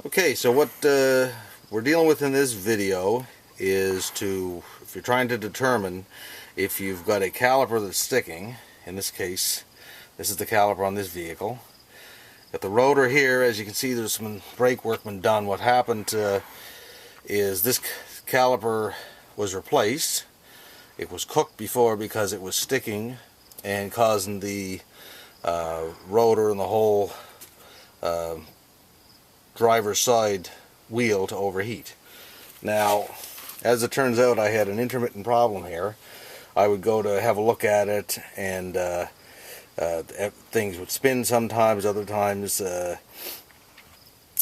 Okay, so what we're dealing with in this video is if you're trying to determine if you've got a caliper that's sticking. In this case, this is the caliper on this vehicle. Got the rotor here. As you can see, there's some brake work been done. What happened is this caliper was replaced. It was cooked before because it was sticking and causing the rotor and the whole driver's side wheel to overheat. Now, as it turns out, I had an intermittent problem here. I would go to have a look at it, and things would spin sometimes, other times.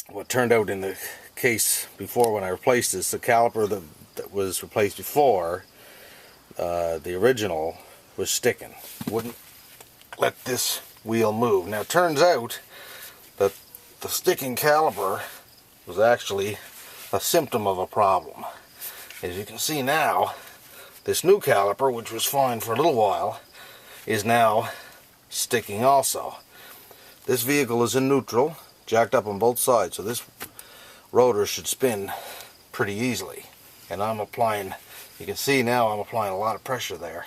What turned out in the case before when I replaced this, the caliper that was replaced before, the original, was sticking. Wouldn't let this wheel move. Now, it turns out that the sticking caliper was actually a symptom of a problem. As you can see now, this new caliper, which was fine for a little while, is now sticking also. This vehicle is in neutral, jacked up on both sides, so this rotor should spin pretty easily. And I'm applying, you can see now I'm applying a lot of pressure there.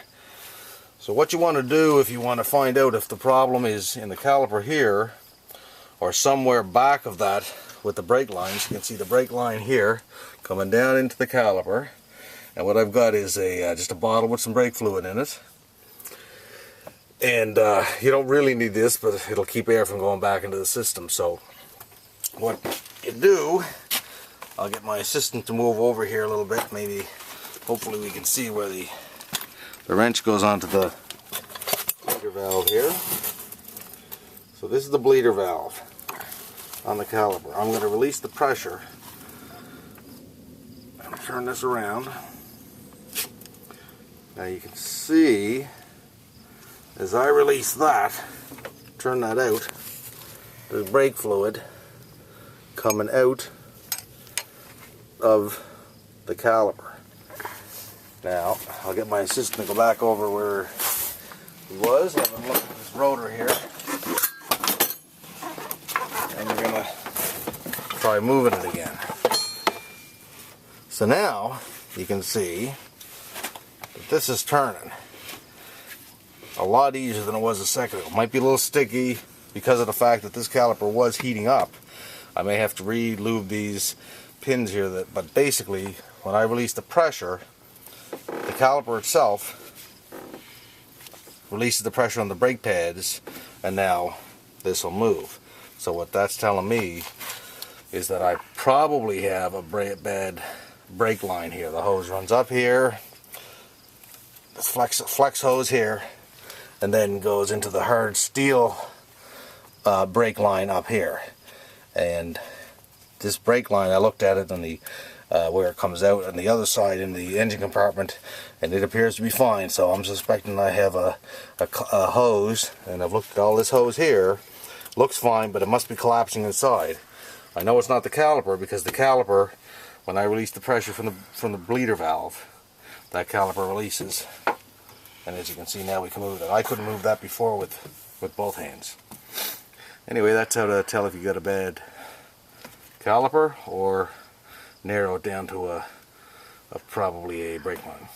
So what you want to do if you want to find out if the problem is in the caliper here or somewhere back of that with the brake lines, you can see the brake line here coming down into the caliper. And what I've got is just a bottle with some brake fluid in it. And you don't really need this, but it'll keep air from going back into the system. So what you do, I'll get my assistant to move over here a little bit. Maybe, hopefully we can see where the wrench goes onto the bleeder valve here. So this is the bleeder valve on the caliper. I'm going to release the pressure and turn this around. Now you can see, as I release that, turn that out, there's brake fluid coming out of the caliper. Now, I'll get my assistant to go back over where he was, have a look at this rotor here, and we're going to try moving it again. So now, you can see that this is turning a lot easier than it was a second ago. It might be a little sticky because of the fact that this caliper was heating up. I may have to re-lube these pins here, but basically, when I release the pressure, the caliper itself releases the pressure on the brake pads, and now this will move. So what that's telling me is that I probably have a bad brake line here. The hose runs up here, this flex hose here, and then goes into the hard steel brake line up here. And this brake line, I looked at it on the where it comes out on the other side in the engine compartment, and it appears to be fine. So I'm suspecting I have a hose, and I've looked at all this hose here. Looks fine, but it must be collapsing inside. I know it's not the caliper, because the caliper, when I release the pressure from the bleeder valve, that caliper releases. And as you can see now, we can move it. I couldn't move that before with both hands. Anyway, that's how to tell if you got a bad caliper or narrow it down to probably a brake line.